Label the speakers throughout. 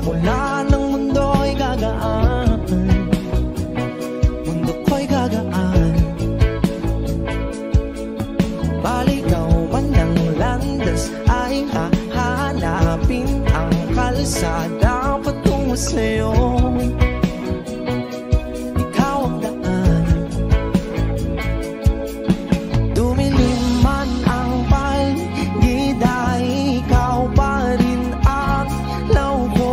Speaker 1: mula ng mundo'y gagaan, mundo ko'y gagaan. Baligaw man ng landas ay hahanapin ang kalsada patungo sa'yo. Ikaw ang daan, dumilim man ang paligid ay ikaw pa rin ang law ko.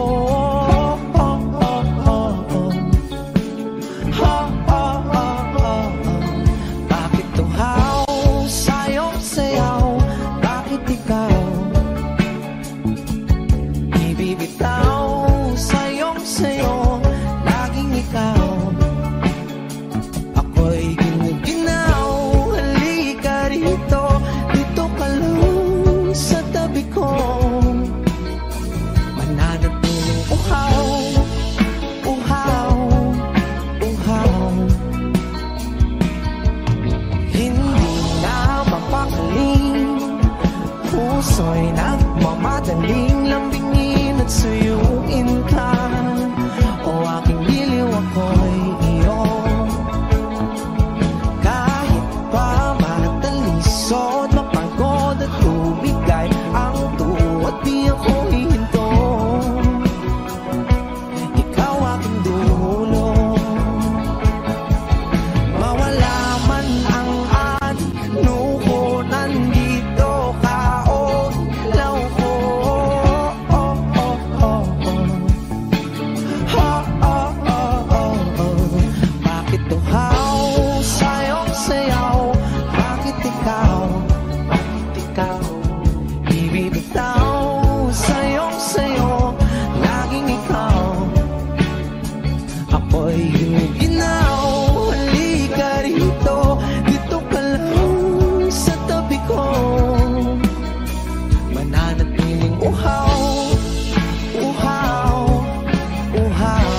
Speaker 1: Bakit tuhaw sa'yong sayaw? Bakit ikaw ibibitaw sa'yong sayo? Laging ikaw, ako'y ginuginaw. Halika rito, dito ka lang sa tabi ko. Mananatiling uhaw, uhaw, uhaw. Hindi na mapakaling, puso'y nagmamadaling lambingin at suyuin ka. O aking giliw, ako'y iyo. Kahit pa matalisod, mapagod at tumigay ang tuwa, di ako hihinto. Ikaw aking dulo, mawala man ang ano ko, nandito ka o law ko. Bakit tuhaw sa'yong sayaw? Bakit ikaw ibibitaw sa'yong sayo? Laging ikaw, ako'y ginuginaw. Halika rito, dito ka lang sa tabi ko. Mananatiling uhaw, uhaw, uhaw.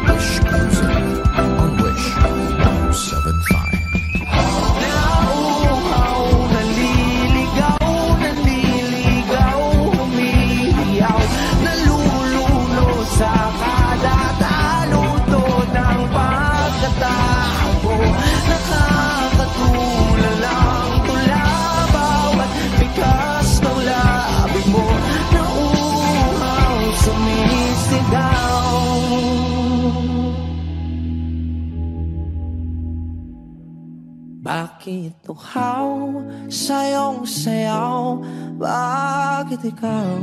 Speaker 2: Wish Music on Wish 107.5.
Speaker 1: Nauuhaw, naliligaw, naliligaw, humihiyaw, nalululo sa kada taluto ng pagkatao. Nakakatulala ang tula, bawat bigas ng labi mo. Nauuhaw, sumisigaw. Bakit tuhaw sa'yong sayaw? Bakit ikaw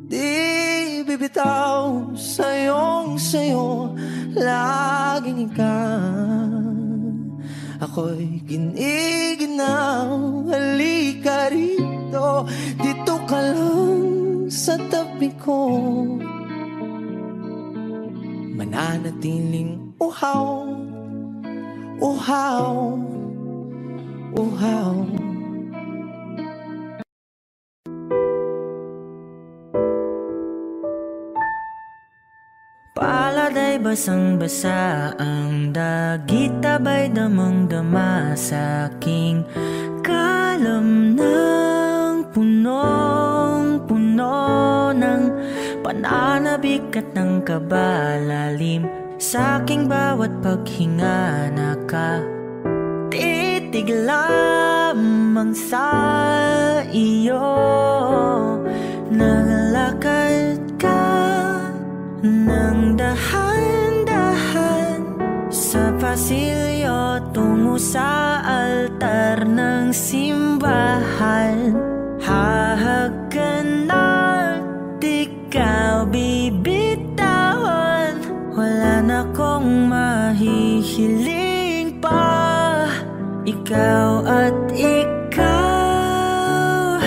Speaker 1: di bibitaw sa'yong sayo? Laging ikaw, ako'y giniginaw. Halika rito, dito ka lang sa tabi ko. Mananatiling uhaw, uhaw, uhaw.
Speaker 3: Palad ay basang-basa, ang dagit abay damang-dama sa aking kalam ng punong-puno ng pananabik at ng kabalalim. Sa aking bawat paghinga nakatitig lamang sa iyo. Naglakad ka ng dahan-dahan sa pasilyo tungo sa altar ng simbahan. Hahagan at ikaw bibitawan, wala na kong mahihiling pa. Ikaw at ikaw,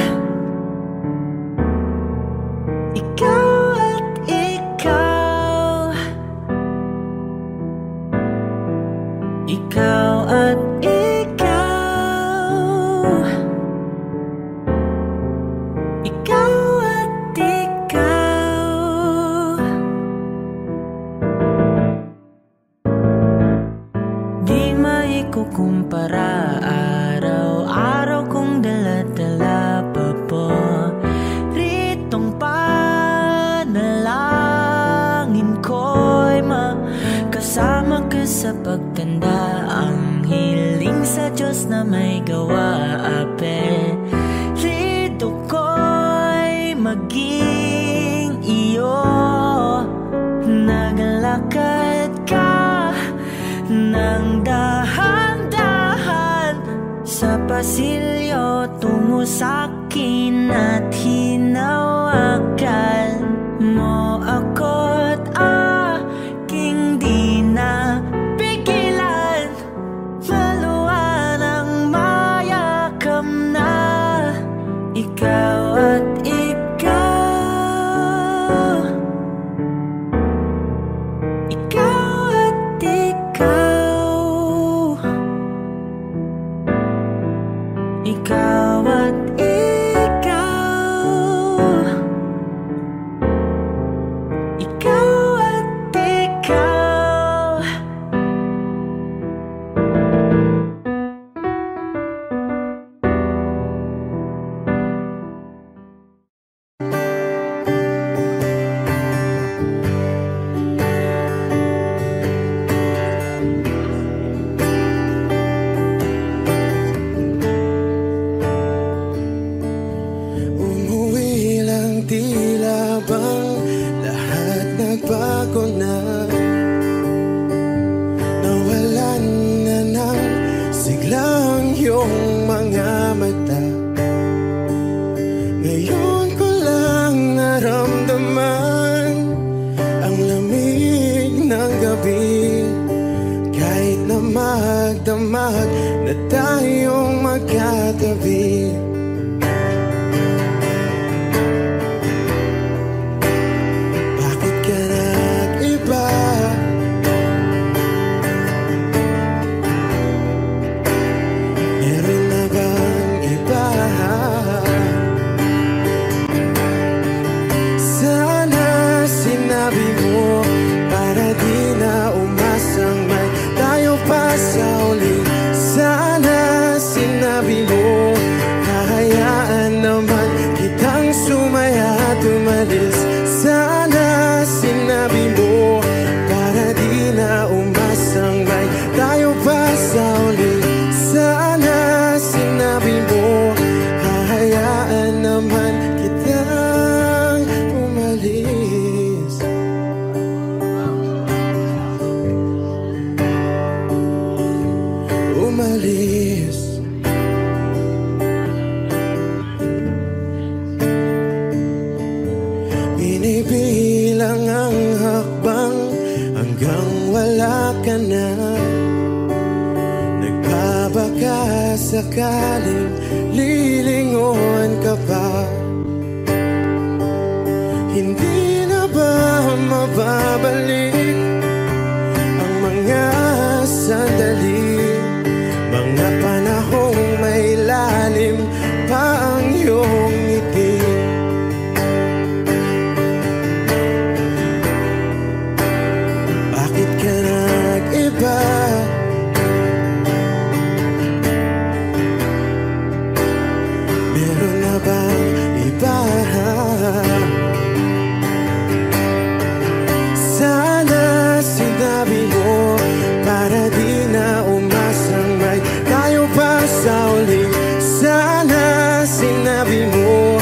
Speaker 3: ikaw at ikaw, ikaw at ikaw, ikaw at ikaw. sa pagtanda. Ang hiling sa Diyos na may gawa. Apelido ko'y maging iyo. Naglakad ka ng dahan-dahan sa pasilyo tungo sa'kin at hinawakan mo ako't aking di na pigilan. Maluwan ang mayakam na ikaw at ikaw. Ikaw at ikaw. Ikaw at ikaw. Ikaw at ikaw.
Speaker 1: Umuwi lang, tila bang lahat nagbago na. Nawalan na ng siglang iyong mga mata. Ngayon ko lang naramdaman ang lamig ng gabi. Kahit na magdamag na tayong magkatabi. Bakit ka nag-iba? Meron na bang iba? Sana sinabi mo para di na umasang may tayo pa sa uli. Sana sinabi mo hahayaan naman kitang sumaya at umalis. Sana sinabi mo para di na umasang may tayo pa sa uli. Sana sinabi mo hahayaan naman kitang umalis. Umalis. Binibilang ang hakbang hanggang wala ka na. Nagbabaka sakaling lilingon ka pa. Hindi na ba mababalik ang mga sandali, mga panahong may lalim pa ang iyong ngiti? Bakit ka nag-iba? Meron na bang iba? Sana sinabi mo para di na umasang may tayo pa sa uli. Sana sinabi mo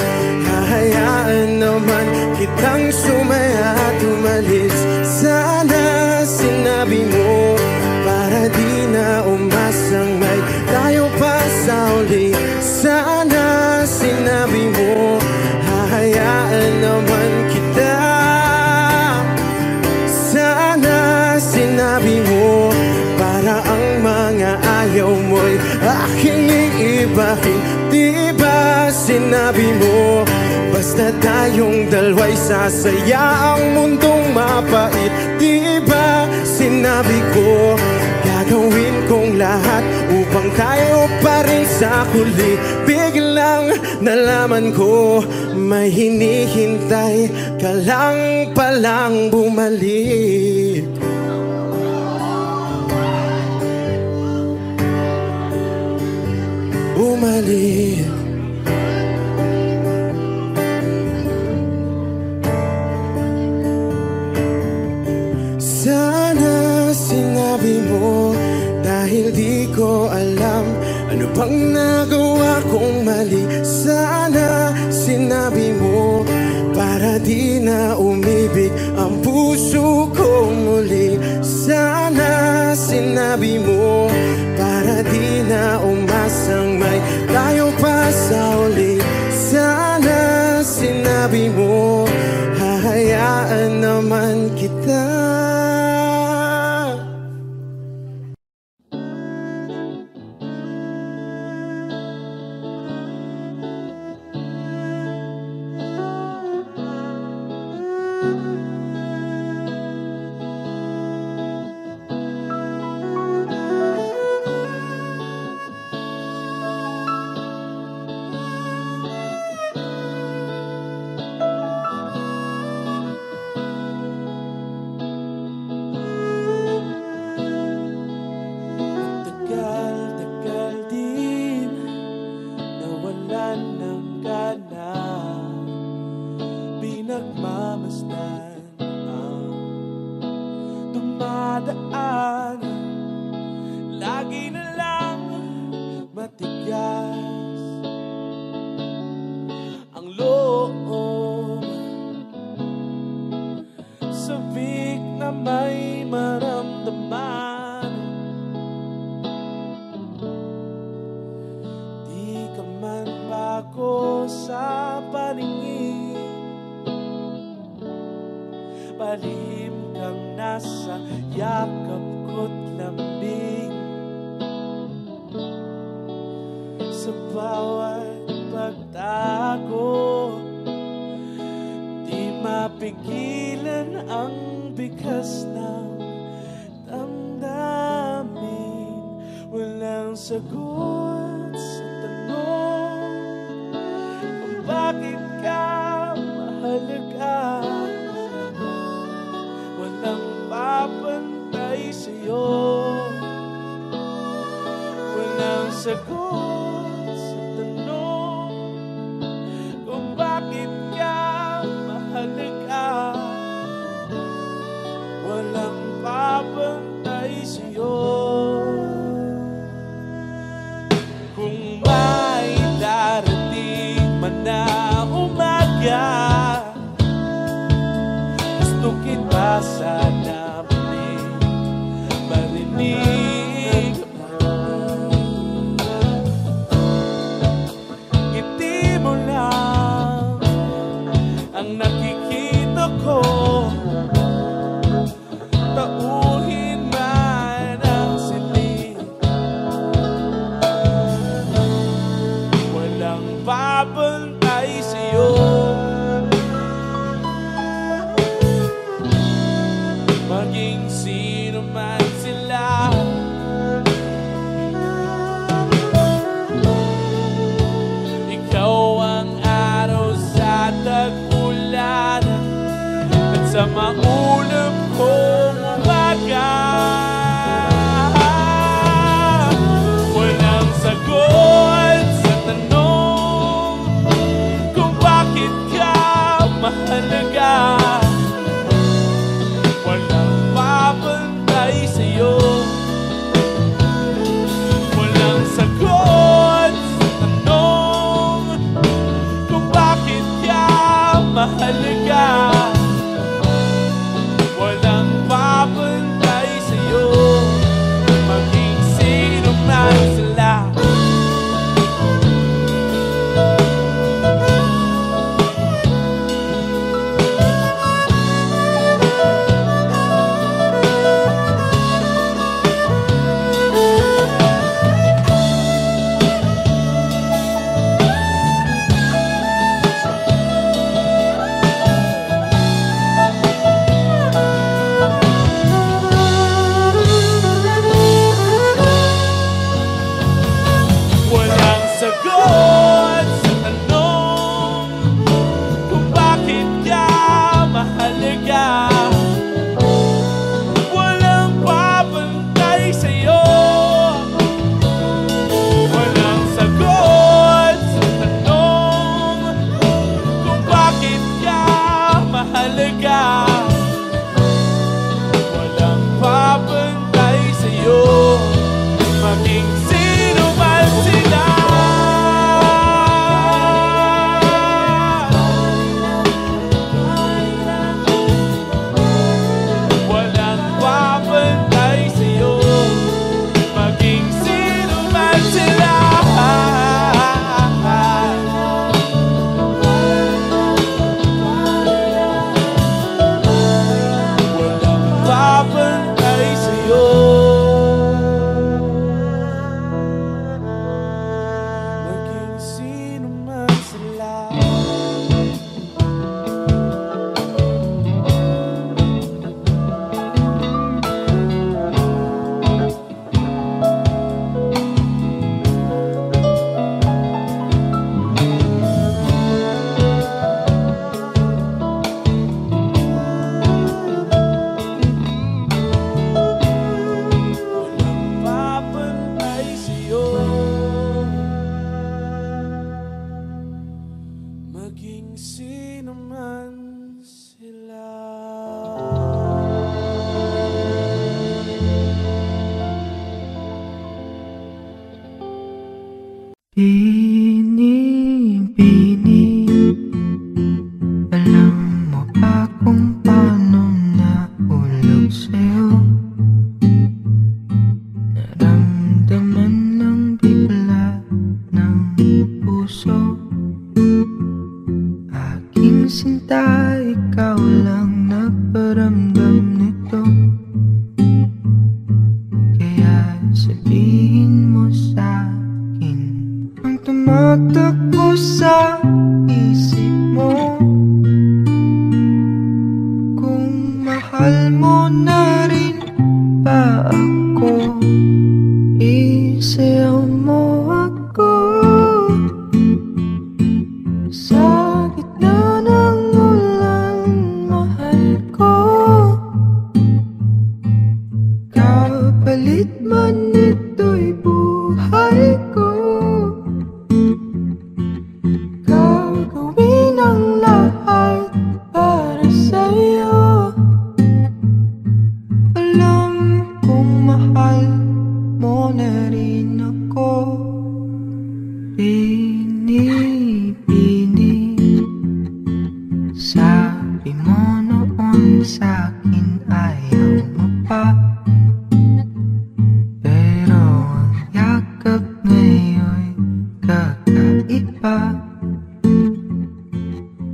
Speaker 1: hahayaan naman kitang sumaya at umalis. Sana sinabi mo para di na umasang may tayo pa sa uli. Sana sinabi mo hahayaan naman kita. Sana sinabi mo para ang mga ayaw mo'y aking iibahin. Di ba sinabi mo basta tayong dalawa'y sasaya ang mundong mapait? Di ba sinabi ko gagawin kong lahat upang tayo pa rin sa huli? Biglang nalaman ko may hinihintay ka lang palang bumalik. Bumalik. Sana sinabi mo bang nagawa kong mali? Sana sinabi mo para di na umibig ang puso ko muli. Sana sinabi mo para di na umasang may tayo pa sa uli. Sana sinabi mo hahayaan naman kita. sino man sila.
Speaker 4: Bini, alam mo ba kung paano nahulog sa'yo? Naramdaman ng bigla ng puso. Aking sinta, ikaw lang nagparamdam nito. Kaya sabihin mo sa'kin ang tumatakbo sa isip mo. Kung mahal mo na rin ba ako, isayaw mo ako. Sa gitna ng ulan, mahal ko. Kapalit man ito'y buhay ko. Gagawin ang lahat para sa'yo. Alam kong mahal mo na rin ako. Bini, sabi mo noon sa'kin ayaw mo pa. Pero ang yakap ngayon'y kakaiba.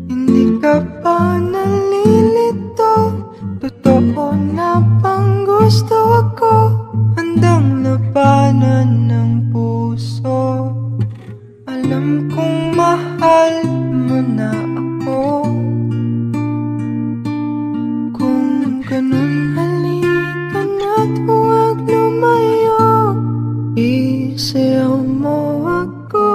Speaker 4: Hindi ka pa nalilito, totoo na bang gusto ako? Handang labanan ng puso. Alam kong mahal mo na ako. Kung ganun, halika na't huwag lumayo. Isayaw mo ako.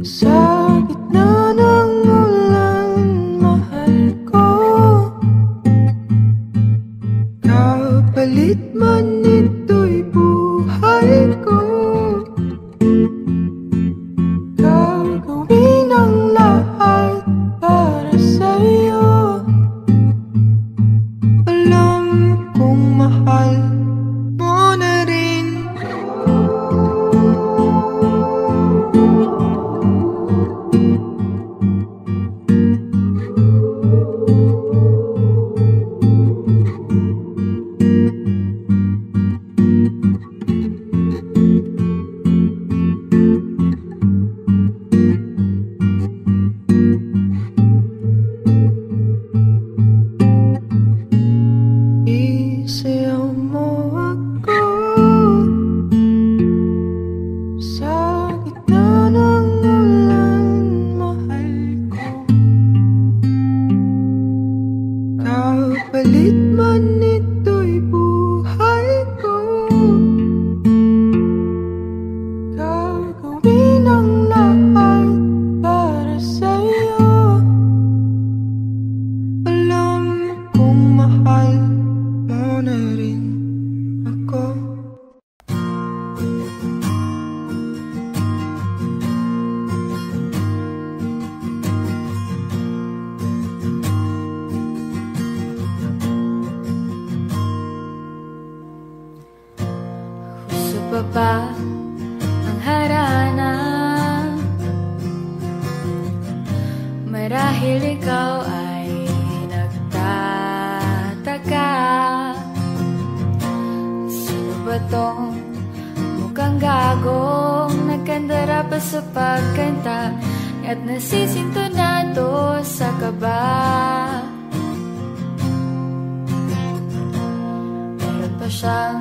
Speaker 4: Sa gitna ng ulan, mahal ko. Kapalit man ito'y buhay ko. Gagawin ang lahat para sa'yo. Alam kong mahal mo na rin. Isayaw mo ako. Sa gitna ng ulan, mahal ko. Kapalit man ito'y buhay ko. Gagawin ang lahat para sa'yo. Alam kong mahal mo na rin ako.
Speaker 5: Gusto pa ba ang harana? Marahil ikaw ay nagtataka. Sino ba tong mukhang gagong nagkandara pa sa pagkanta at nasisintonado sa kaba? Meron pa siyang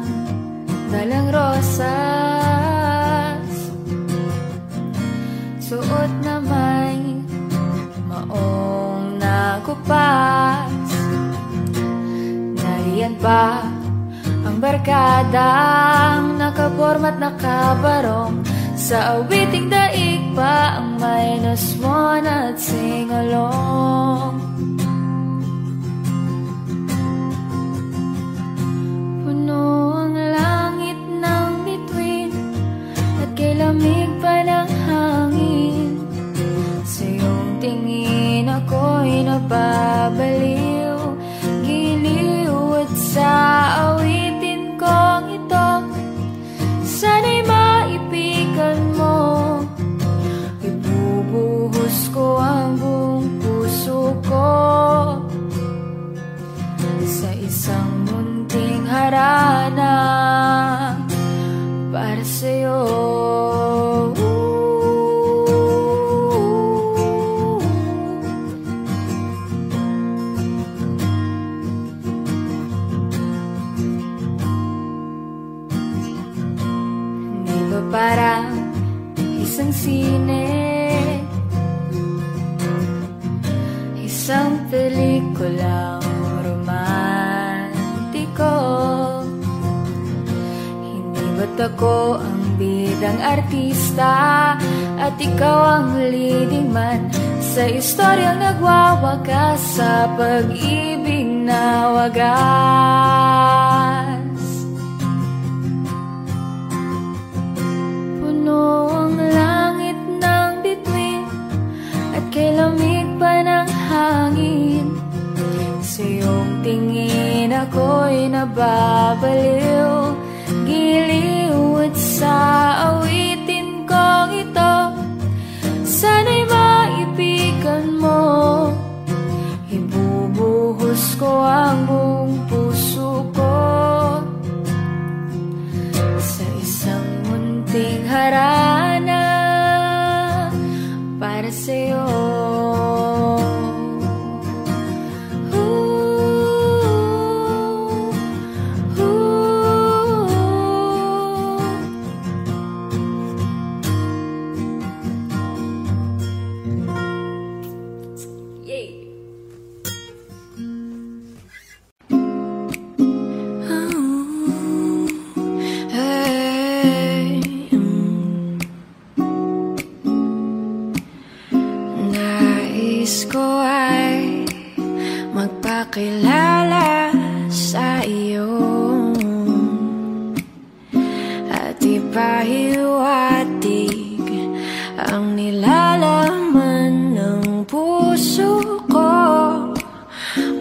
Speaker 5: dalang rosas, suot na may maong nakupas. Nariyan pa ang barkadang nakaporma't nakabarong, sa awiting daig pa ang minus mo na't sing-along. Puno ang langit ng bituin at kay lamig pa ng hangin. mababaliw. Giliw at sa awitin kong ito, sana'y maipigan mo. Ibubuhos ko ang buong puso ko sa isang munting harana para sa'yo. Di ba parang isang sine, isang pelikulang romantiko? Hindi ba't ako ang bidang artista at ikaw ang leading man sa istoryang nagwawakas sa pag-ibig na wagas? Puno ang langit ng bituin at kay lamig pa ng hangin. Sa iyong tingin ako'y nababaliw. Giliw at sa awitin kong ito, sana'y maipigan mo. Ibubuhos ko ang buong puso ko sa isang munting harana para sa'yo. Magpakilala sa iyo at ipahiwatig ang nilalaman ng puso ko.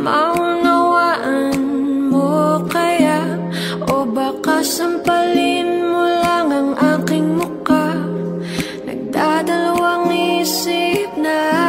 Speaker 5: Maunawaan mo kaya o baka sampalin mo lang ang aking mukha? Nagdadalawang isip na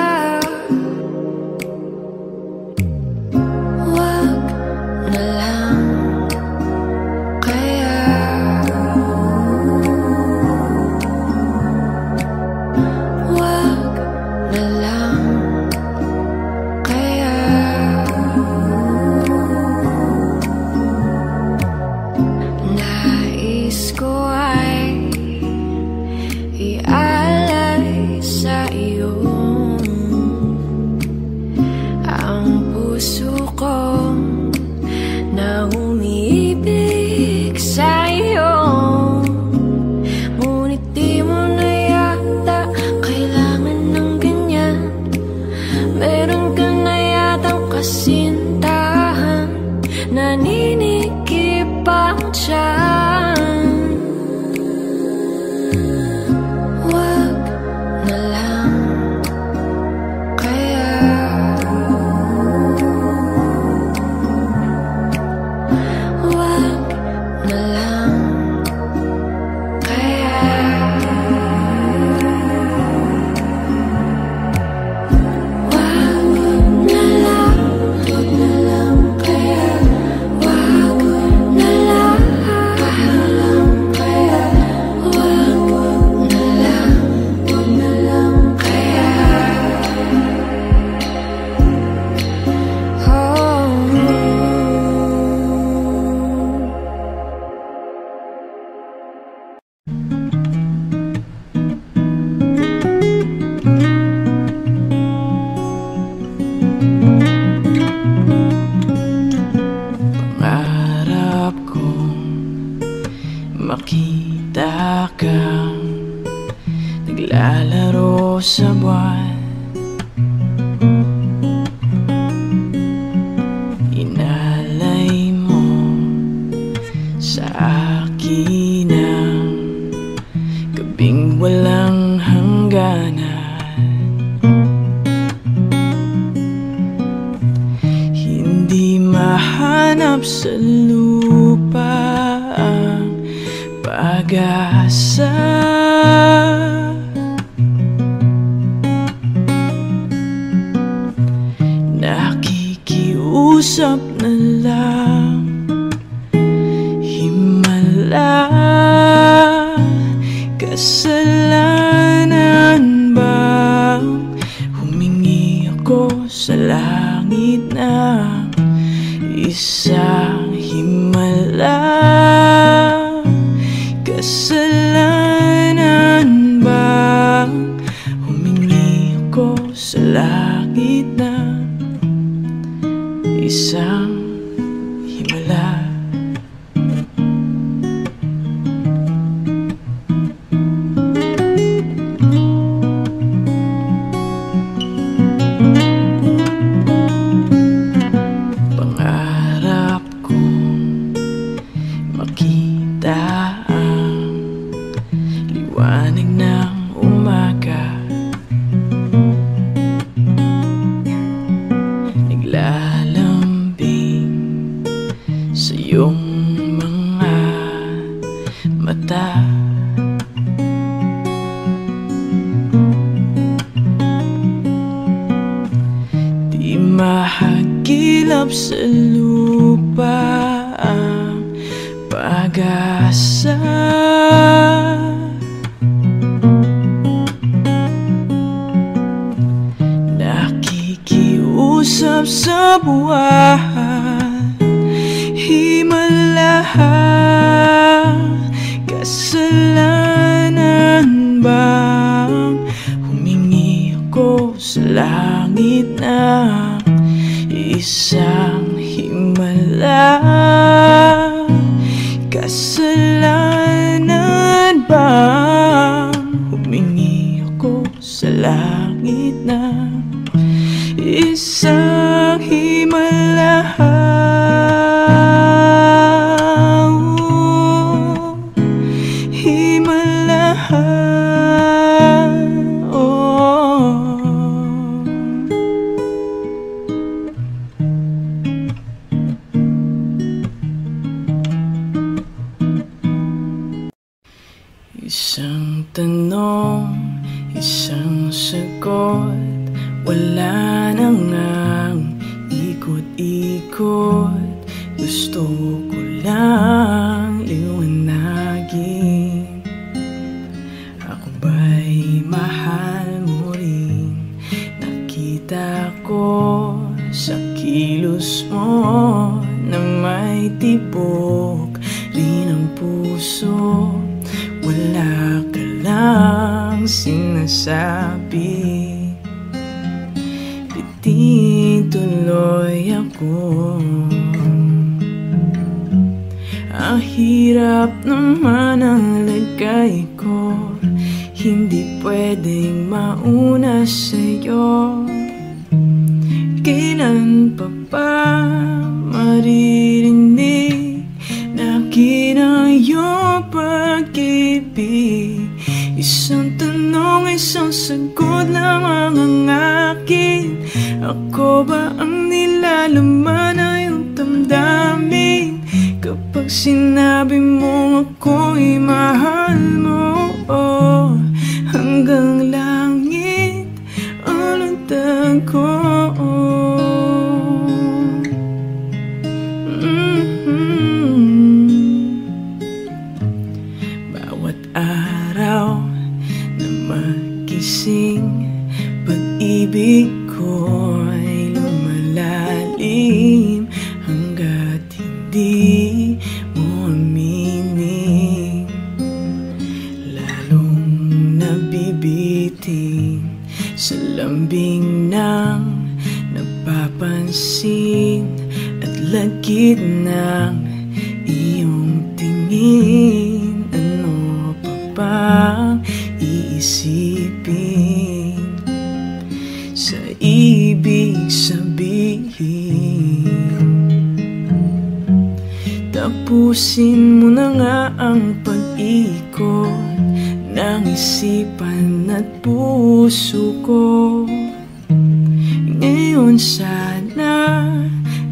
Speaker 5: makita kang naglalaro sa buwan. Inalay mo sa akin ang gabing walang hangganan.
Speaker 4: Hinahanap sa lupa ang pag-asa. Nakikiusap na lang himala. Kasalanan ba humingi ako sa langit ng isang himala? Kasalanan ba humingi ako sa langit ng isang himala? Pangarap kong makita ang liwanag ng umaga. Naglalambing sa iyong mga mata. Di mahagilap sa lupa ang pag-asa. Nakikiusap sa buwan, himala. Kasalanan bang humingi ako sa langit ng isang himala? Kasalanan bang humingi ako sa langit ng isang himala? Himala. Isang tanong, isang sagot, wala na ngang ikot-ikot. Gusto ko lang liwanagin, ako ba'y mahal mo rin? Nakita ko sa kilos mo na may tibok rin ang puso. Wala ka lang sinasabi, bitin tuloy ako. Ang hirap naman ang lagay ko, hindi pwedeng mauna sa'yo. Kailan pa ba maririnig na kinayong pag-ibig? Isang tanong, isang sagot lamang ang akin. Ako ba ang nilalaman na iyong damdamin? Kapag sinabi mo ako'y mahal mo, oh, hanggang langit ang lundag ko. Bawat araw na magising, pag-ibig ko'y lumalalim hanggat hindi mo aminin. Lalong nabibitin sa lambing ng napapansin at lagit ng iyong tingin. Ano pa bang iisipin sa ibig sabihin? Tapusin mo na nga ang pag-ikot ng isipan at puso ko. Ngayon sana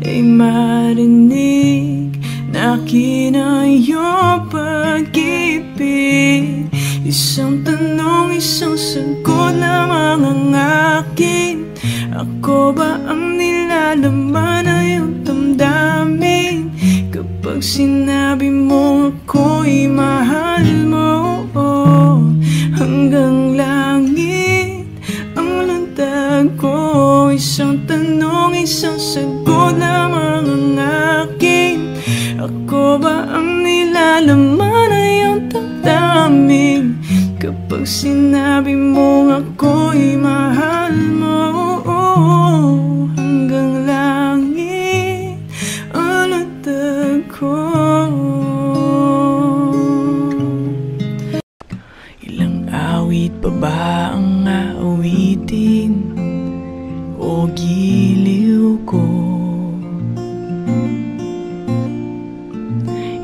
Speaker 4: ay marinig na kinayong pag-ibig. Isang tanong, isang sagot lamang ang akin. Ako ba ang nilalaman na iyong damdamin? Kapag sinabi mo ako'y mahal mo, hanggang langit ang lundag ko. Isang tanong, isang sagot lamang ang akin. Ako ba ang nilalaman na iyong damdamin? Kapag sinabi mo ako'y mahal mo, hanggang langit ang lundag ko. Ilang awit pa ba ang aawitin o giliw ko?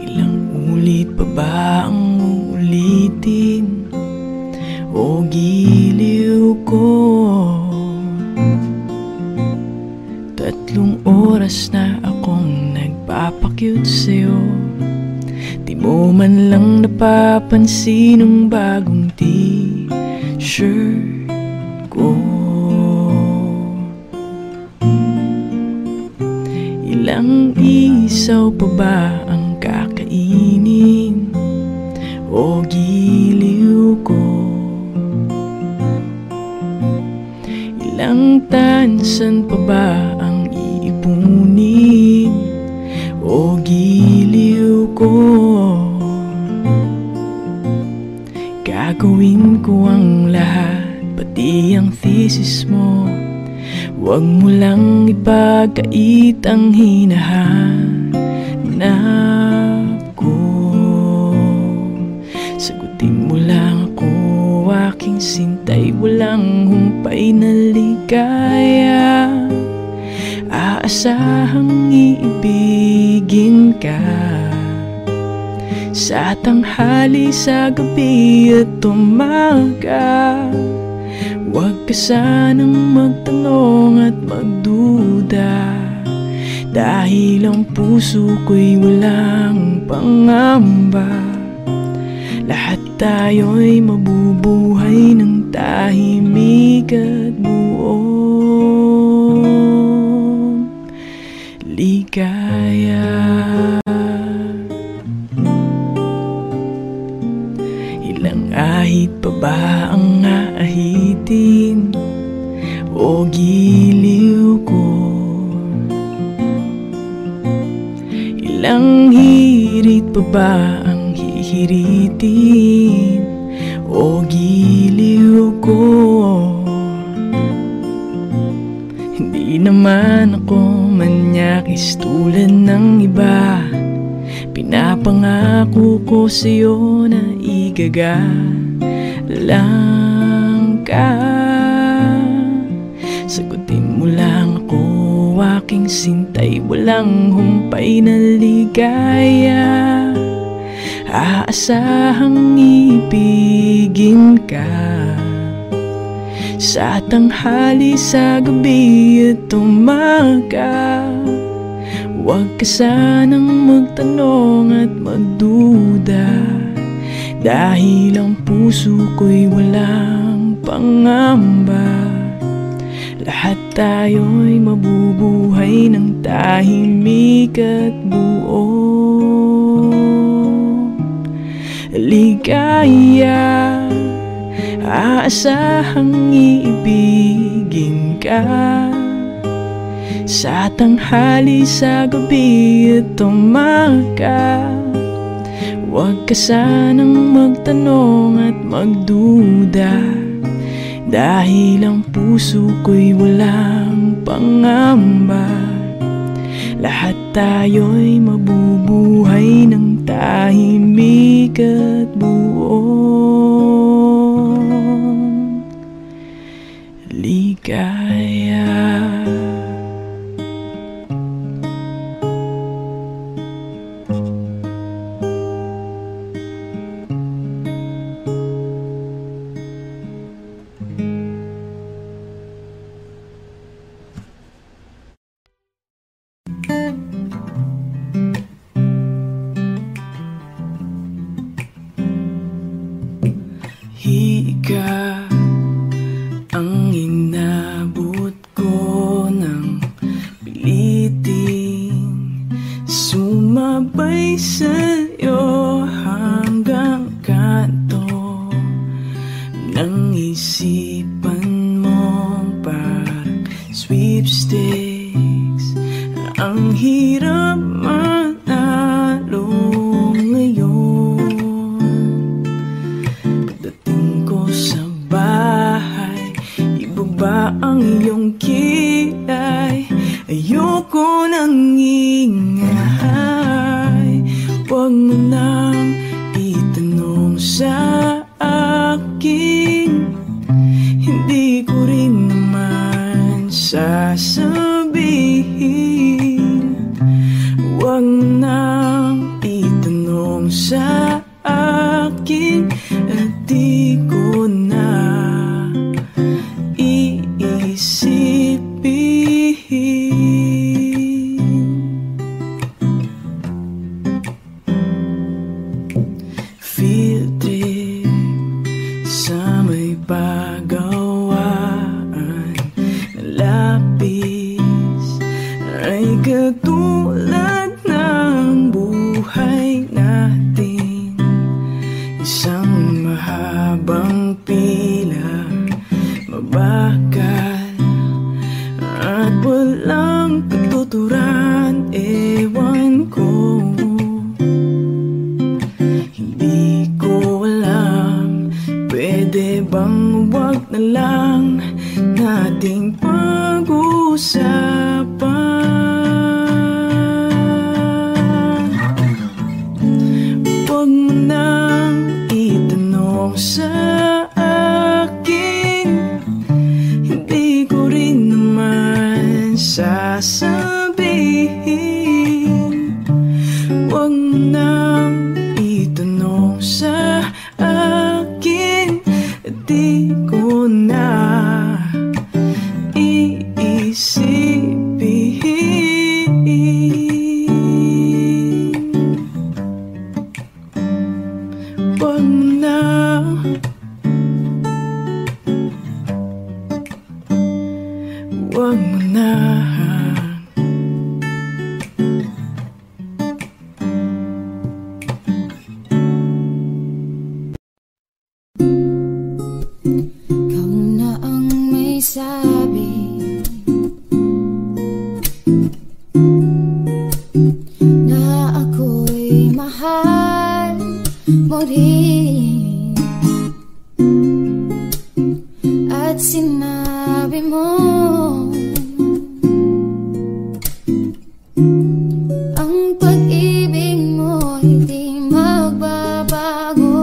Speaker 4: Ilang ulit pa ba ang uulitin o giliw ko? 3 oras na akong nagpapakyut sa'yo, di mo man lang napapansin ang bagong t-shirt ko. Ilang isaw pa ba ang kakainin o giliw ko? Ilang tansan pa ba ang iipunin o giliw ko? Gagawin ko ang lahat, pati ang thesis mo. Huwag mo lang ipagkait ang hinahanap ko. Sagutin mo lang ako, aking sintay, walang humpay na ligaya. Aasahang iibigin ka sa tanghali, sa gabi at umaga. Huwag ka sanang magtanong at magduda, dahil ang puso ko'y walang pangamba. Lahat tayo'y mabubuhay ng tahimik at buong ligaya. Ilang ahit pa ba ang aahitin o giliw ko? Ilang hirit pa ba ang hihiritin o giliw ko? Hindi naman ako manyakis tulad ng iba. Pinapangako ko sa'yo na igagalang ka. Sagutin mo lang ako, aking sintay, walang humpay na ligaya. Aasahang ibigin ka sa tanghali, sa gabi at umaga. Huwag ka sanang magtanong at magduda, dahil ang puso ko'y walang pangamba. Lahat tayo'y mabubuhay ng tahimik at buong ligaya. Aasahang iibigin ka sa tanghali, sa gabi at umaga. Huwag ka sanang magtanong at magduda, dahil ang puso ko'y walang pangamba. Lahat tayo'y mabubuhay ng tahimik at buong ligaya. ang isipan mo parang sweepstakes. Ang hirap manalo ngayon. Pagdating ko sa bahay, ibaba ang iyong kilay. Ayoko nang ingay. Huwag mo nang itanong sa akin, hindi ko rin naman sasabihin. Huwag mo nang itanong sa akin, at di ko na iisipin. Field trip sa may pagawaan na lapis ay katulad ng buhay natin. Isang mahabang pila, mabakal at walang katuturan. Ewan ko, hindi ko alam. Pwede bang wag na lang nating pag-usapan? Huwag mo nang itanong sa akin, hindi ko rin naman sasabihin. Huwag mo nang itanong sa akin, di ko na iisipin. Huwag mo na, huwag mo na.
Speaker 5: Ikaw na ang may sabi na ako'y mahal mo rin, at sinabi mo ang pag-ibig mo'y di magbabago.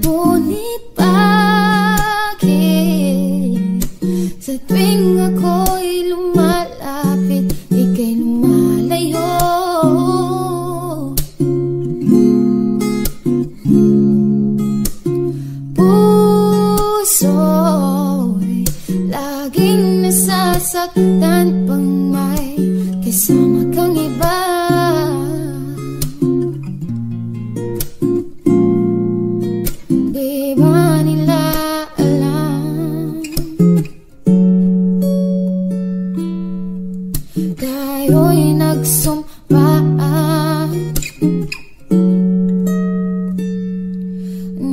Speaker 5: Ngunit bakit sa tuwing ako'y lumalapit, ika'y lumalayo? Puso'y laging nasasaktan pang may kasama kang iba. Di ba nila alam tayo'y nagsumpaan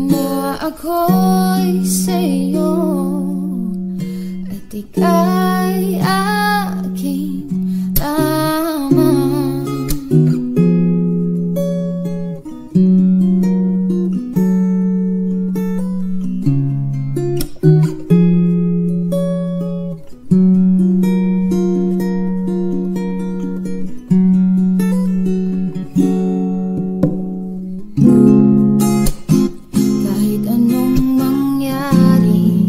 Speaker 5: na ako'y sa'yo at ika'y aking lamang. Kahit anong mangyari,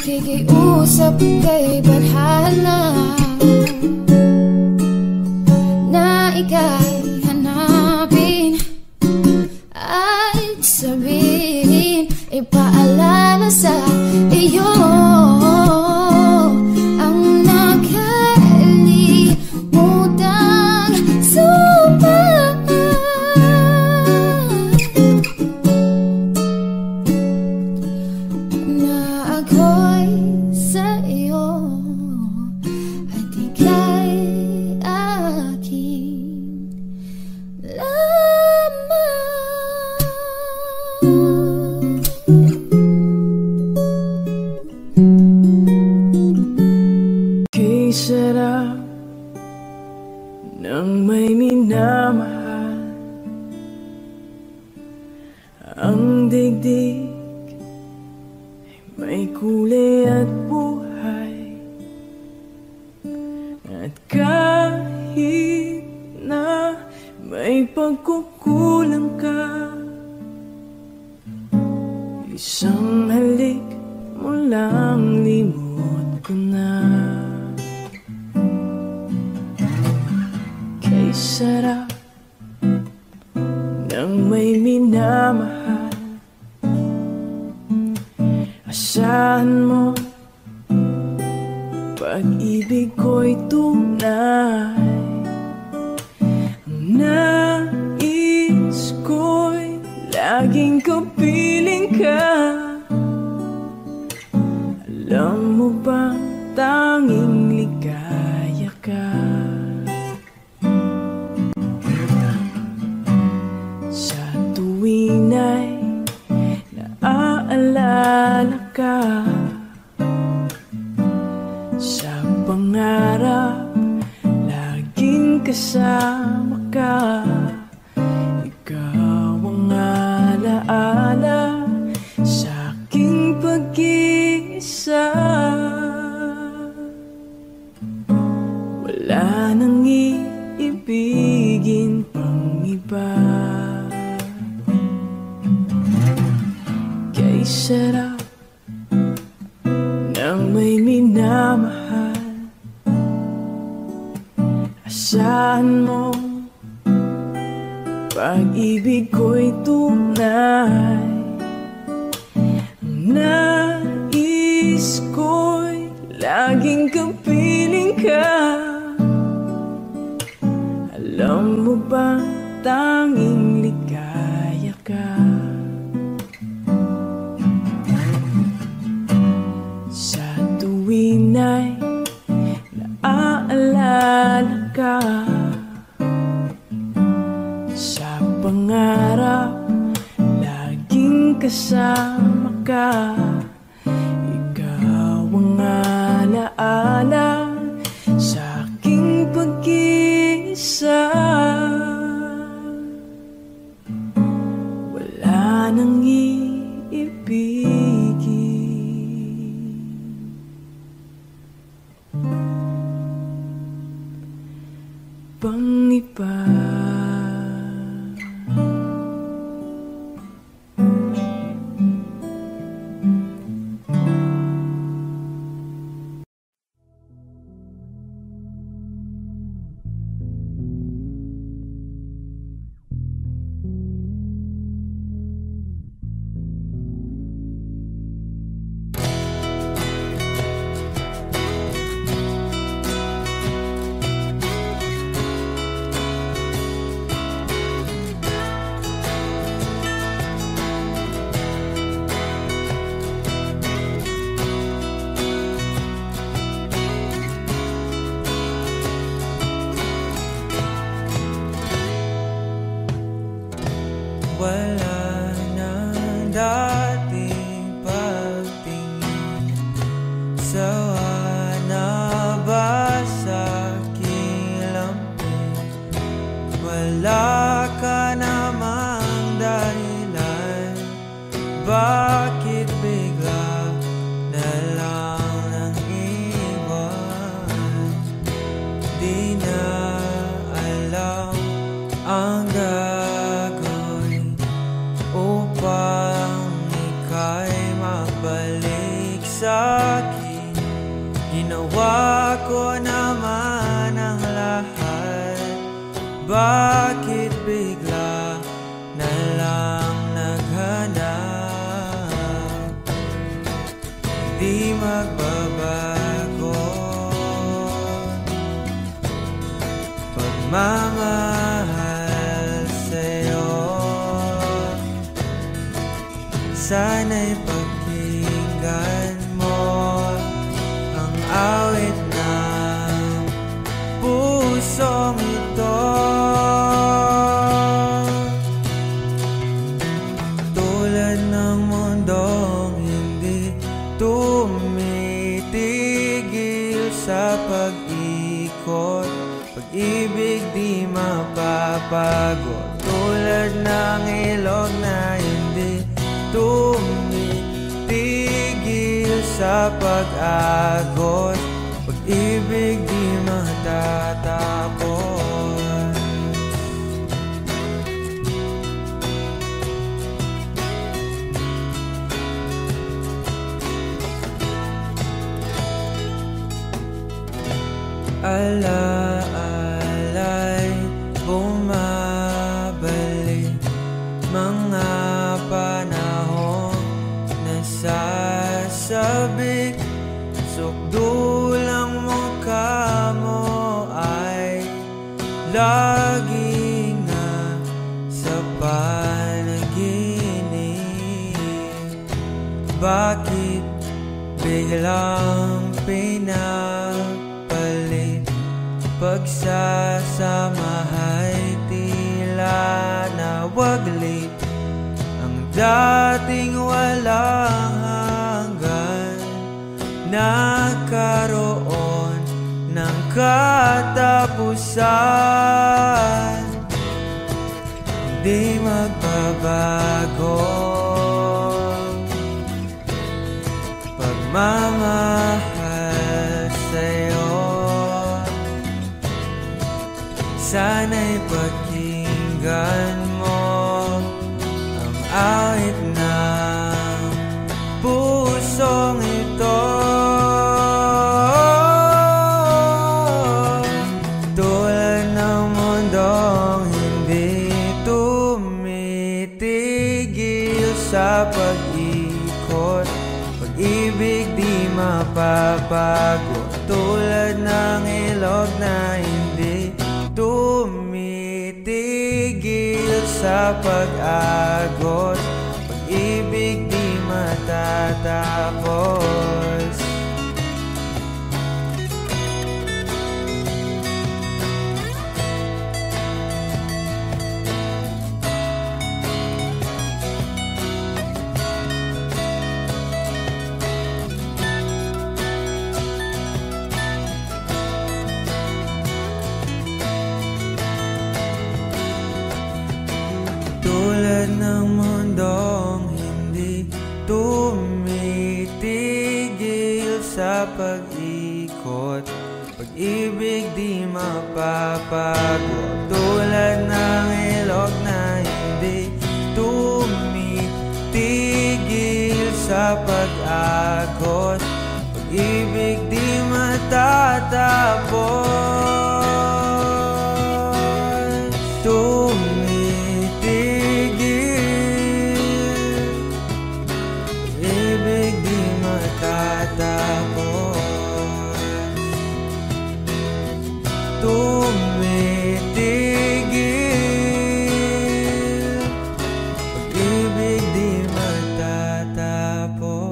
Speaker 5: Nakikiusap kay Barhana na ika'y hanapin at sabihin, ipaalala sa iyo ang nakalimutang sumpah na ako'y sa iyo at ika'y akin lamang.
Speaker 4: Kay sarap ng may minamahal, ang digdig ay may kulay at buhay, at kahit na may pagkukulang ka, isang halik mo lang limot ko na. Kay sarap ng may minamahal, asahan mo pag-ibig ko'y tunay. Ang nais ko'y laging kapiling ka. Alam mo ba tanging ligaya ka sa tuwing ay naaalala ka, sa pangarap laging kasama ka. Ikaw ang alaala sa aking pag-iisa. Wala nang iibigin pang iba. Kay sarap ng may minamahal, asahan mo pag-ibig ko'y tunay. Ang nais ko'y laging kapiling ka. Alam mo ba tanging ligaya ka sa tuwing ay naaalala ka, sa pangarap laging kasama ka. Ikaw ang alaala sa aking pag-iisa. Wala nang iibigin pang iba.
Speaker 1: Wala nang dating pagtingin, sawa na ba sa aking lampin? Wala ka namang dahilan, bakit bigla na lang nang iwan? Di na alam ang upang ika'y magbalik sa Ginawa ko naman ang lahat, bakit bigla na lang naghanap? Di magbabago pagmamahal sa'yo. Sana'y pakinggan mo ang awit ng pusong ito. Tulad ng mundong hindi tumitigil sa pag-ikot, pag-ibig di mapapago. Tulad ng ilog na hindi tumitigil sa pag-agos, pag-ibig di matatapos. Alaalay bumabalik, mga panahon nasasabik, sukdulang mukha mo ay lagi nga sa panaginip. Bakit biglang pinapalit? Pagsasamahay tila nawaglit, ang dating walang hanggan nagkaroon ng katapusan. Di magbabago pagmamahal sa'yo. Sana'y pakinggan mo ang awit ng pusong ito. Tulad ng mundong hindi tumitigil sa pag-ikot, pag-ibig di mapapago. Tulad ng ilog na hindi tumitigil sa pag-agos, pag-ibig di matatapos. Tulad ng mundong hindi tumitigil sa pag-ikot, pag-ibig di mapapago. Tulad ng ilog na hindi tumitigil sa pag-agos, pag-ibig di matatapos. Tumitigil, pag-ibig di matatapos.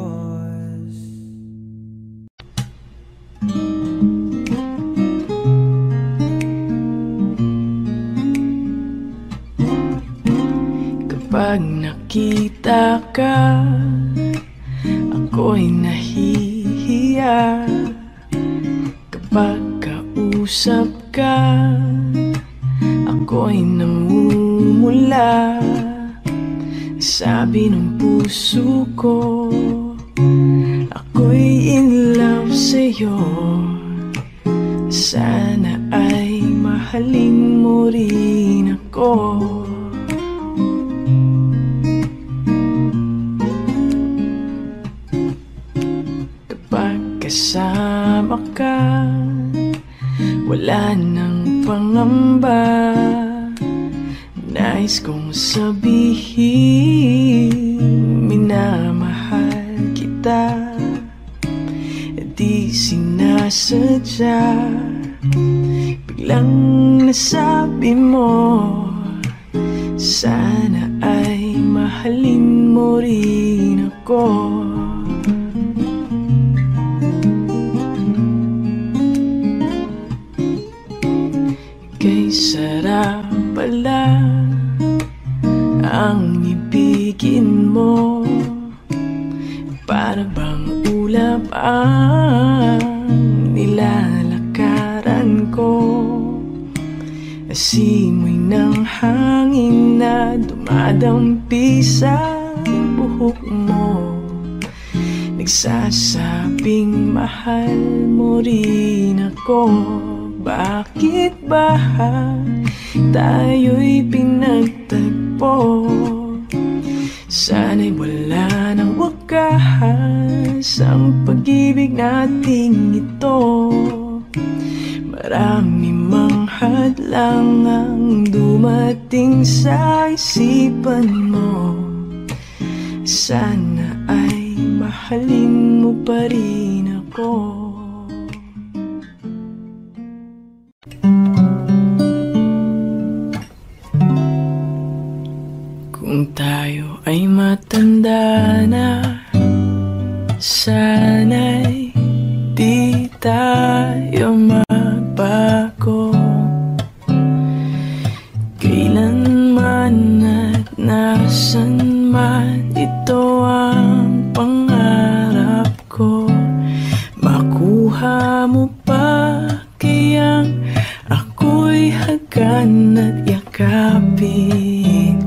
Speaker 4: Kapag nakita ka, ako'y nahihiya. Kapag kausap ka, ako'y namumula. Sabi ng puso ko, ako'y in love sa'yo. Sana ay mahalin mo rin ako. Kapag kasama ka, wala nang pangamba. Nais kong sabihin, minamahal kita. Di sinasadya, biglang nasabi mo, sana ay mahalin mo rin ako. Kay sarap pala ang ibigin mo, para bang ulap ang nilalakaran ko. Asimoy ng hangin na dumadampi sa buhok mo, nagsasabing mahal mo rin ako. Bakit ba tayo'y pinagtagpo? Sana'y wala nang wakas ang pag-ibig nating ito. Marami mang hadlang ang dumating sa isipan mo, sana ay mahalin mo pa rin ako. Kung tayo ay matanda na, sana'y di tayo magbago. Kailanman at nasan man, ito ang pangarap ko. Makuha mo pa kayang ako'y hagan at yakapin.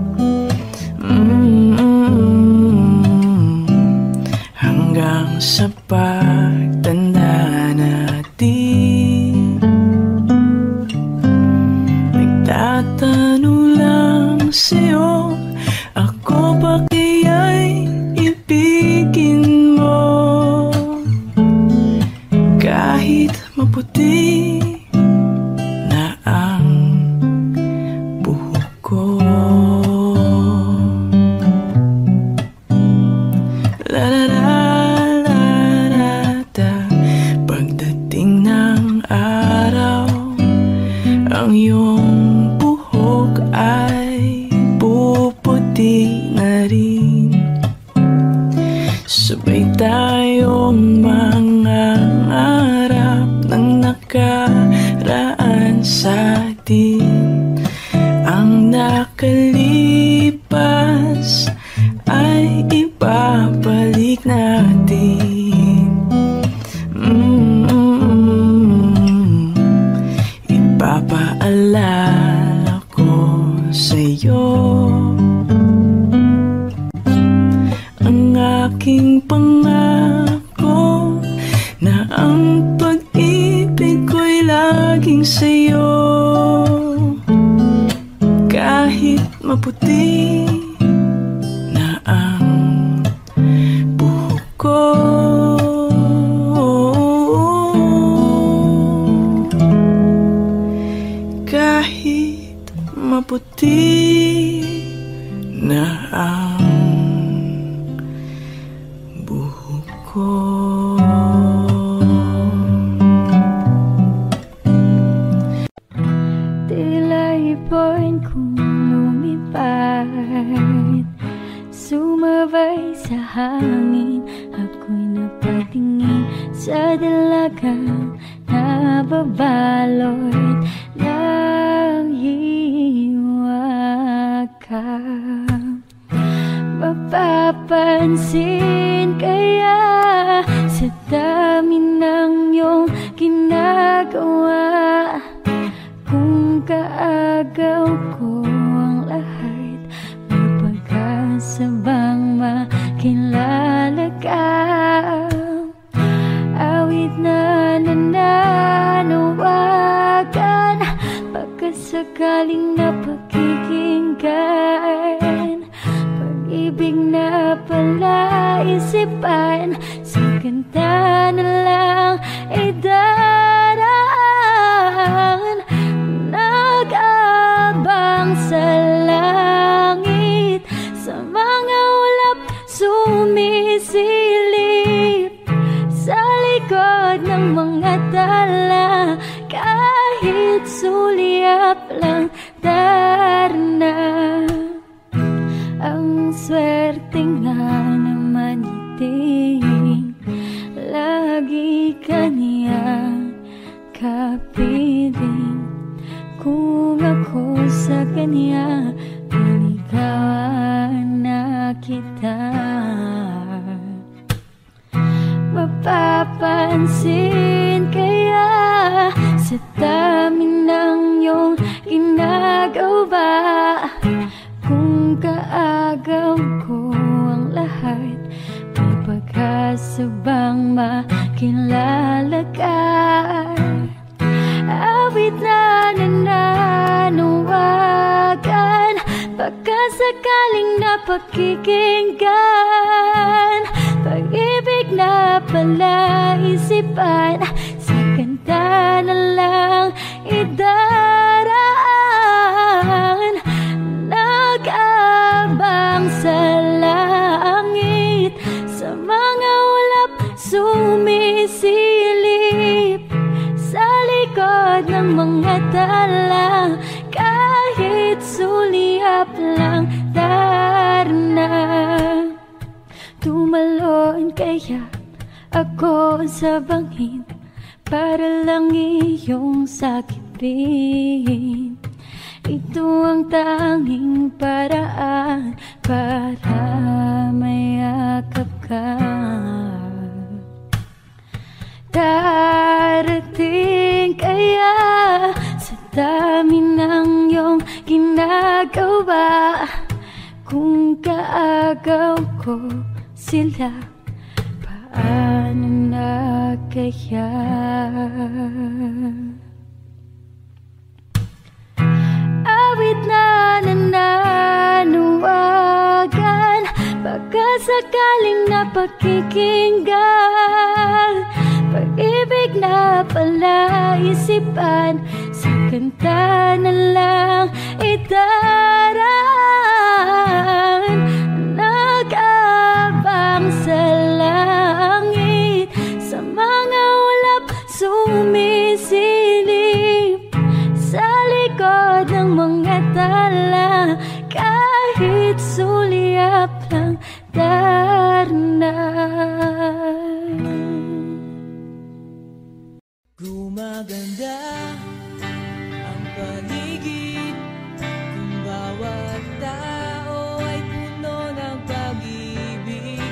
Speaker 4: Hanggang sa pagtanda natin, nagtatanong lang sa'yo, ako ba kaya'y ibigin mo? Kahit maputi na ang buhok ko. Pagdating ng araw, ang iyong buhok ay puputi na rin. Sabay tayong mangangarap ng nakaraan sa atin. Ang nakalipas ay ibabalik natin. Ipapaalala ko sa'yo ang aking pangako, na ang pag-ibig ko'y laging sa'yo. Kahit maputi na ang buhok ko, kahit maputi na ang buhok ko.
Speaker 5: Tila ipon kong lumipad, sumabay sa hangin. Ako'y napatingin sa dalagang nababalot ng hiwaga. Mapapansin kaya sa dami ng iyong ginagawa, kung kaagaw ko ang lahat, may pag-asa bang makilala ka? Awit na nananawagan, pagkasakaling napakikinggan, pag-ibig na palaisipan, sa ganda na lang idaraan. Nag-abang sa langit, sa mga ulap sumisilip, sa likod ng mga tala, kahit sulyap lang darna. Ang swerte nga naman iting lagi kaniyang kapiling. Kung ako sa kanya niligawan na kita, mapapansin kaya sa dami ng iyong ginagawa, kung kaagaw ko ang lahat, may pag-asa bang makilala ka? Awit na nananawagan, baka sakaling napakikinggan, pag-ibig na palaisipan, sa ganda na lang idaraan. Nag-abang sa langit, sa mga ulap sumisilip, sa likod ng mga tala, kahit sulyap lang darna. Tumalon kaya ako sa bangin para lang iyong sakipin. Ito ang tanging paraan para mayakap ka. Darating kaya sa dami ng iyong ginagawa, kung kaagaw ko sila, paano na kaya? Awit na nananawagan, baka sakaling napakikinggan, pag-ibig na palaisipan, sa ganda na lang idaraan. Nag-abang sa langit, sa mga ulap sumisilip, sa likod ng mga tala, kahit sulyap lang darna.
Speaker 3: Gumaganda ang paligid, kung bawat tao ay puno ng pag-ibig.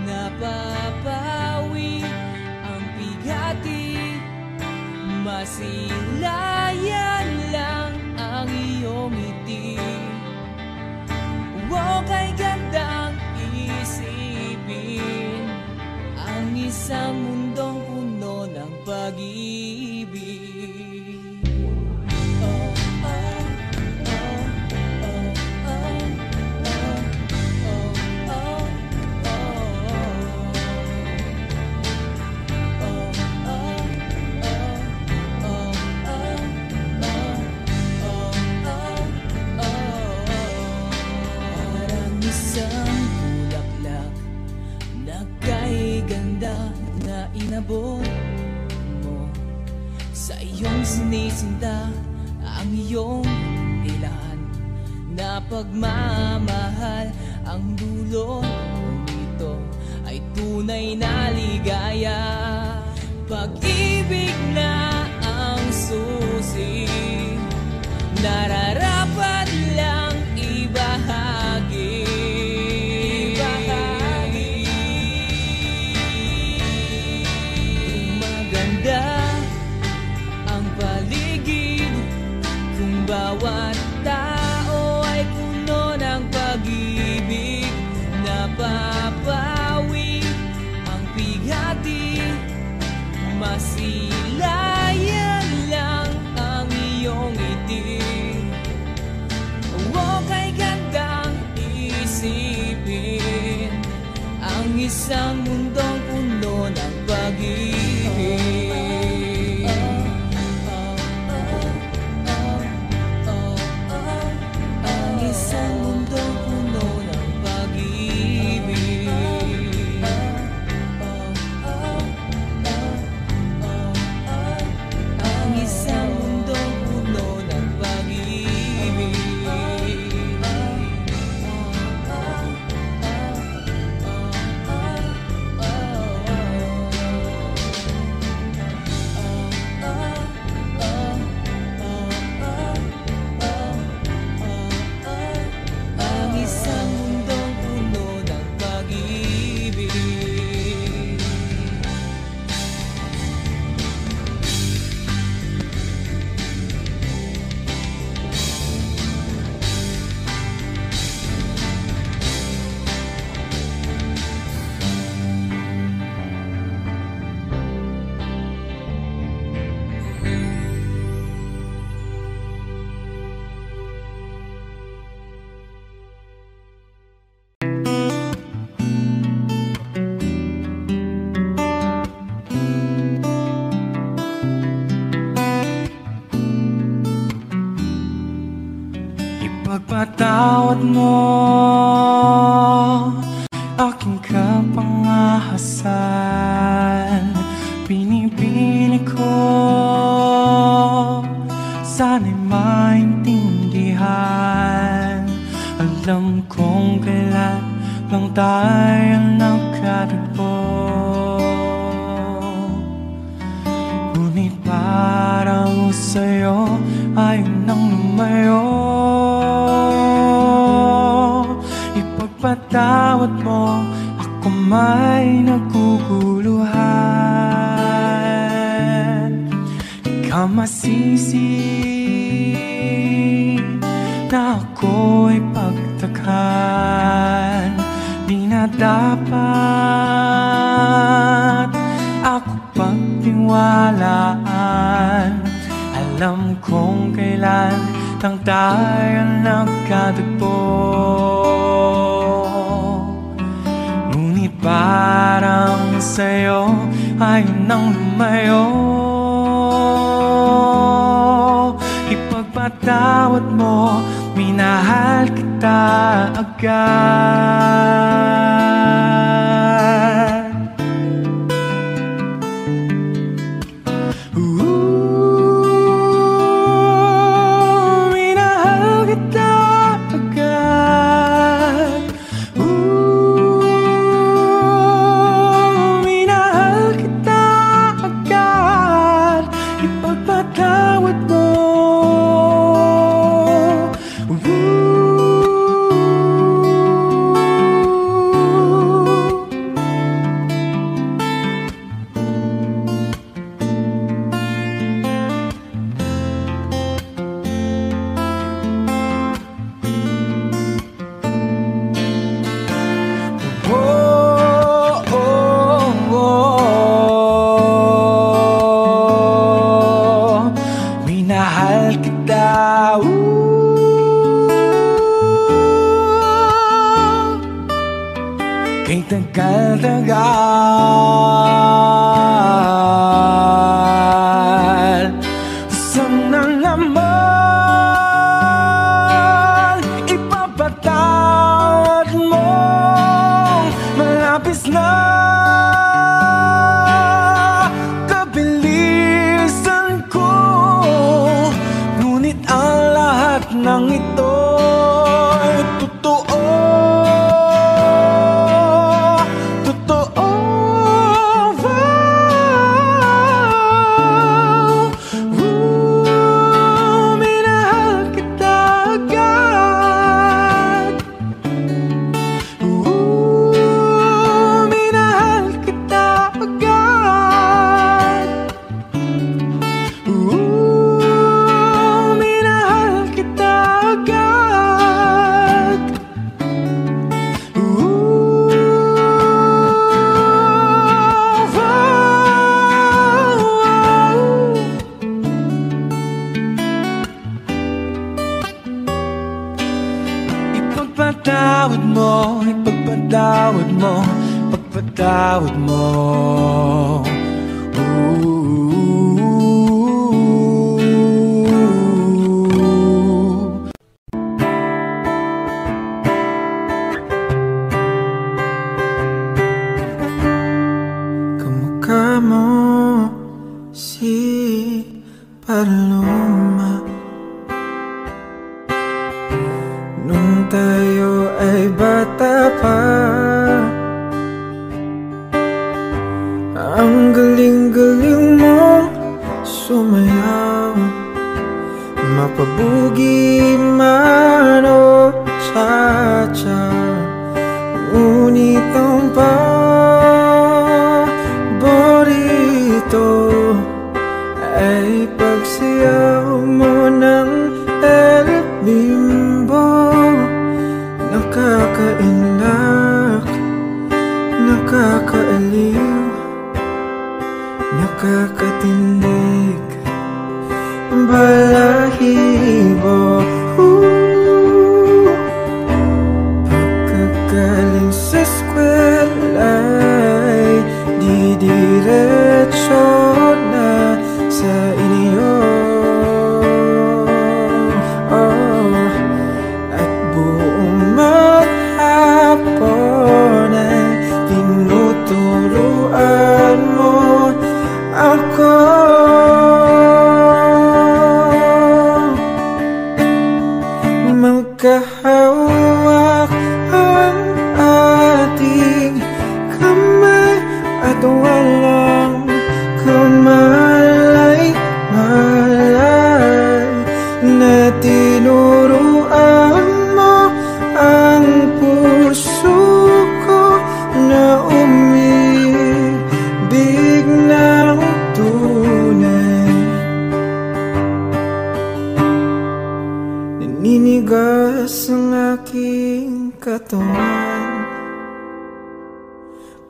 Speaker 3: Napapawi ang bigati, masilayan lang ang iyong ngiti. Huwag kay gandang isipin ang isang mundong puno ng pag-ibig. Inabot mo sa iyong sinisinta, ang iyong ilan na pagmamahal. Ang dulo nito ay tunay na ligaya, pag-ibig na ang susi, nararapat lang ibahagi. Ang paligid, kung bawat tao ay puno ng pag-ibig. Napapawi ang bigati, masilayan lang ang iyong ngiti.
Speaker 1: Ipagpatawad mo aking kapangahasan. Pinipili ko sana'y maintindihan. Alam kong kailan lang tayo nagkatagpo, ngunit parang sa'yo ayaw nang lumayo. Ipagpatawad mo, ako may naguguluhan. Ikaw masisi na ako'y pagtakhan. Di na dapat ako pagtiwalaan. Alam kong kailan lang tayo nagkatagpo, ngunit parang sa'yo ayaw nang lumayo. Ipagpatawad mo, minahal kita agad. Minahal kita agad. Minahal kita agad. Ipagpatawad mo. Minahal kita, kay tagal-tagal. Sana naman ipapatawad mo, malapis na kabilisan ko. Ngunit ang lahat ng ito ay totoo. Totoo. Minahal kita agad. Minahal kita agad. Minahal kita agad. Ipagpatawad mo, ipagpatawad mo, pagpatawad mo. Kamukha mo si Paloma nung tayo ay bata pa. Ang galing-galing mong sumayaw, mapabugi man o cha-cha. Ngunit ang paborito ay pagsayaw mo ng El Bimbo. Nakakainlak, nakakaaliw, nakakatindig, balahibo. Pagkagaling sa eskwela'y didiretso na sa inyo. At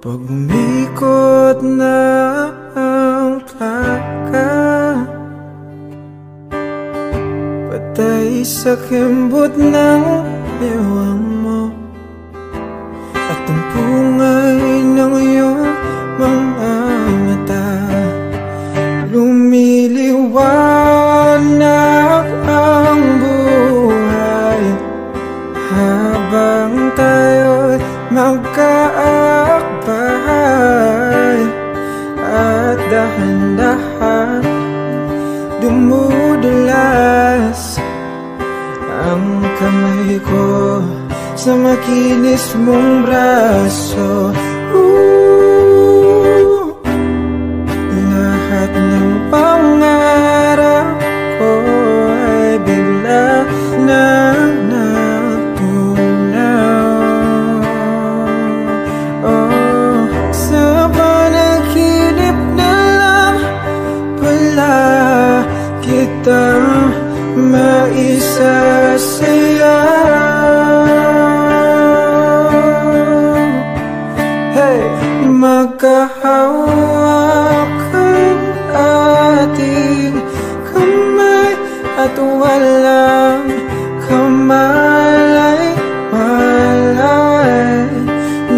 Speaker 1: Pag umikot na ang plaka, patay sa kimbot ng bewang mo at ang pungay ng iyong mga mata. Lumiliwanag ang buhay habang tayo'y magkaakbay, at dahan-dahan dumudulas ang kamay ko sa makinis mong braso. Lahat ng pangarap ko ay bigla nang natunaw. Oh, sa panaginip na lang pala kitang maisasayaw. Hey, magkahawakan ating kamay at walang kamalay-malay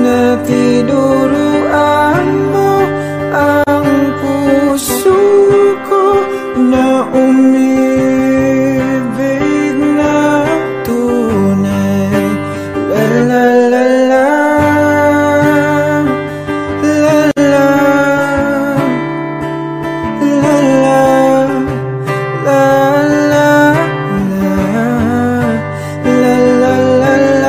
Speaker 1: na tinuruan mo ang puso ko na umibig na tunay. La la la la, la la, la la, la la, la la, la la, la la, la la.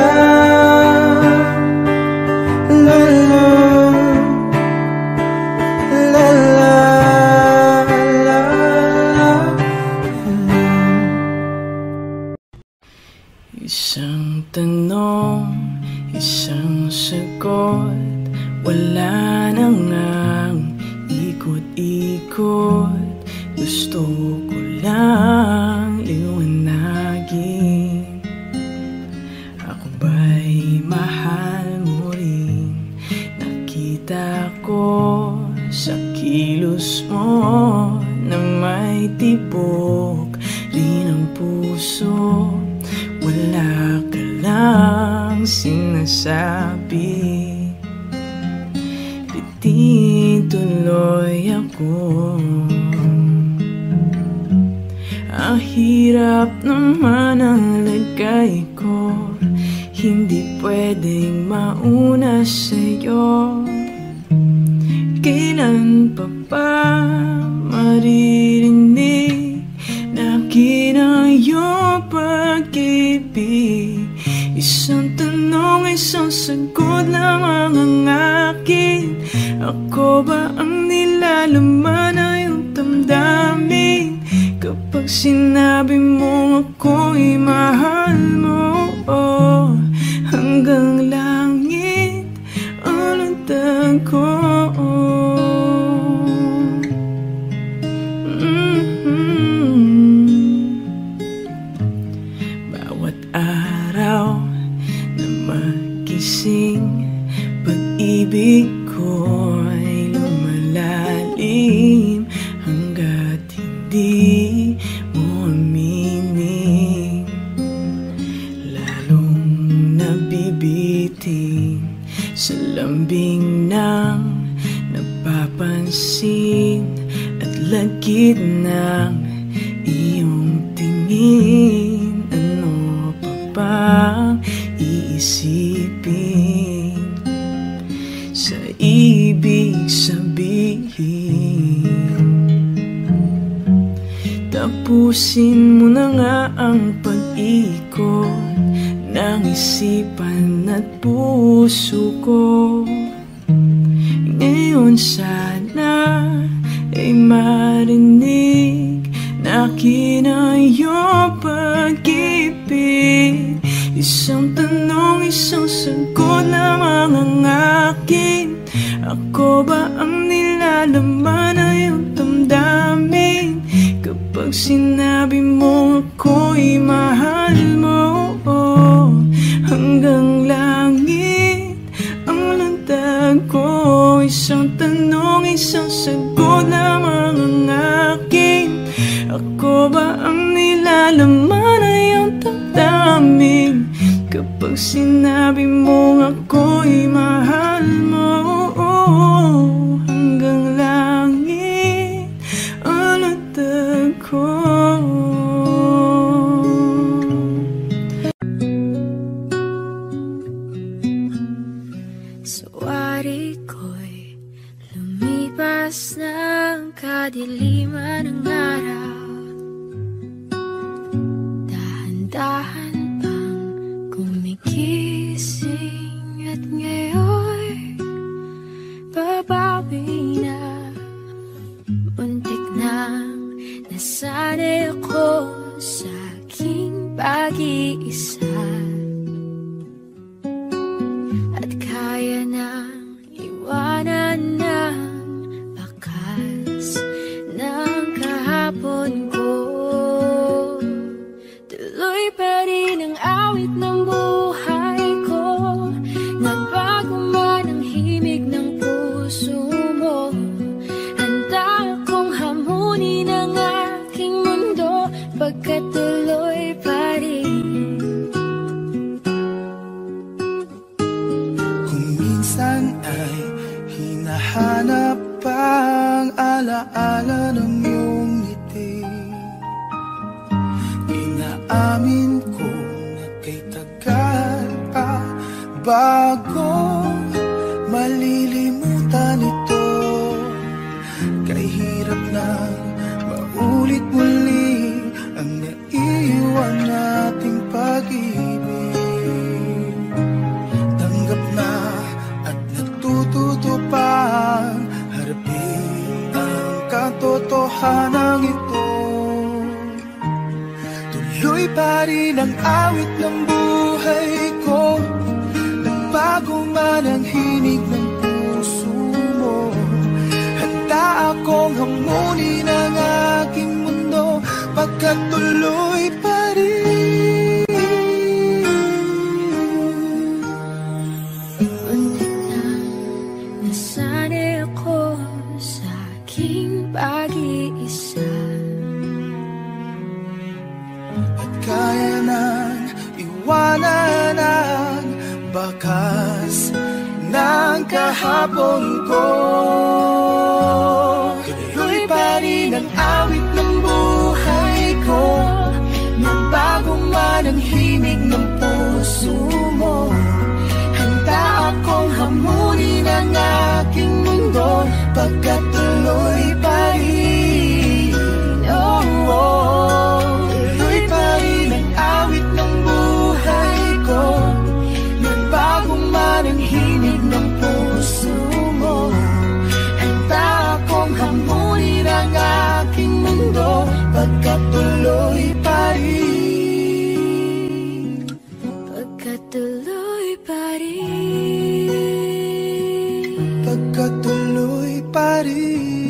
Speaker 4: Isang tanong, isang sagot, wala na ngang ikot-ikot. Gusto ko lang liwanagin, ako ba'y mahal mo rin? Nakita ko sa kilos mo na may tibok rin ang puso. Wala ka lang sinasabi, itituloy ako. Ang hirap naman ang lagay ko, hindi pwedeng mauna sa'yo. Kailan pa ba maririnig na akin ang iyong pag-ibig? Isang tanong, isang sagot lamang ang akin. Ako ba ang nilalaman na iyong damdamin? Kapag sinabi mo ako'y mahal mo, oh, hanggang langit ang lundag ko. Bawat araw na magising, pag-ibig ko'y lumalalim hanggat hindi mo aminin. Lalong nabibiting sa lambing ng napapansin at lagid ng iyong tingin. Ano pa bang iisipin sa ibig sabihin? Tapusin mo na nga ang pag-ikot ng isipan at puso ko. Ngayon sana ay marinig na akin ang iyong pag-ibig. Isang tanong, isang sagot lamang ang akin. Ako ba ang nilalaman na iyong damdamin? Kapag sinabi mo ako'y mahal mo, oh, hanggang langit ang lundag ko. isang sagot lamang ang akin. Ako ba ang nilalaman na iyong damdamin? Kapag sinabi mong ako'y mahal mo, hanggang langit ang latag ko.
Speaker 5: Sawari ko'y lumipas ng kadiliman ng araw. Dahan-dahan pang gumigising at ngayon babawi na. Muntik nang nasanay ako sa aking pag-iisa, at kaya nang iwanan ng bakas ng kahapon ko. Tuloy pa rin ang awit ng buhay ko, nagbago man ang himig ng puso mo. Handa akong hamunin ang aking mundo, pagkat tuloy pa rin.
Speaker 1: Kung minsan ay hinahanap ang alaala ng iyong ngiti, inaamin ko na kay tagal pa bago malilimutan ito. Kay hirap na maulit muli ang naiwan nating pag-ibig. Tanggap na at natututo pang harapin ang katotohanan ito. Tuloy pa rin ang awit ng buhay ko, nagbago man ang hinig ng puso mo. Handa akong hamunin ang aking mundo, pagkat tuloy pa rin.
Speaker 5: Muntik nang nasanay ako sa aking pag-iisa,
Speaker 1: At kaya nang iwanan ang bakas ng kahapon ko. Tuloy pa rin ang awit ng buhay ko, nagbago man ang himig ng puso mo. Handa akong hamunin ang aking mundo, pagkat tuloy pa rin. Oh, oh. Tuloy pa rin ang awit ng buhay ko, nagbago man ang himig ng puso mo. Handa akong hamunin ang aking mundo, pagkat tuloy pa rin.
Speaker 5: pagkat tuloy pa rin.
Speaker 1: Pagkat tuloy pa rin.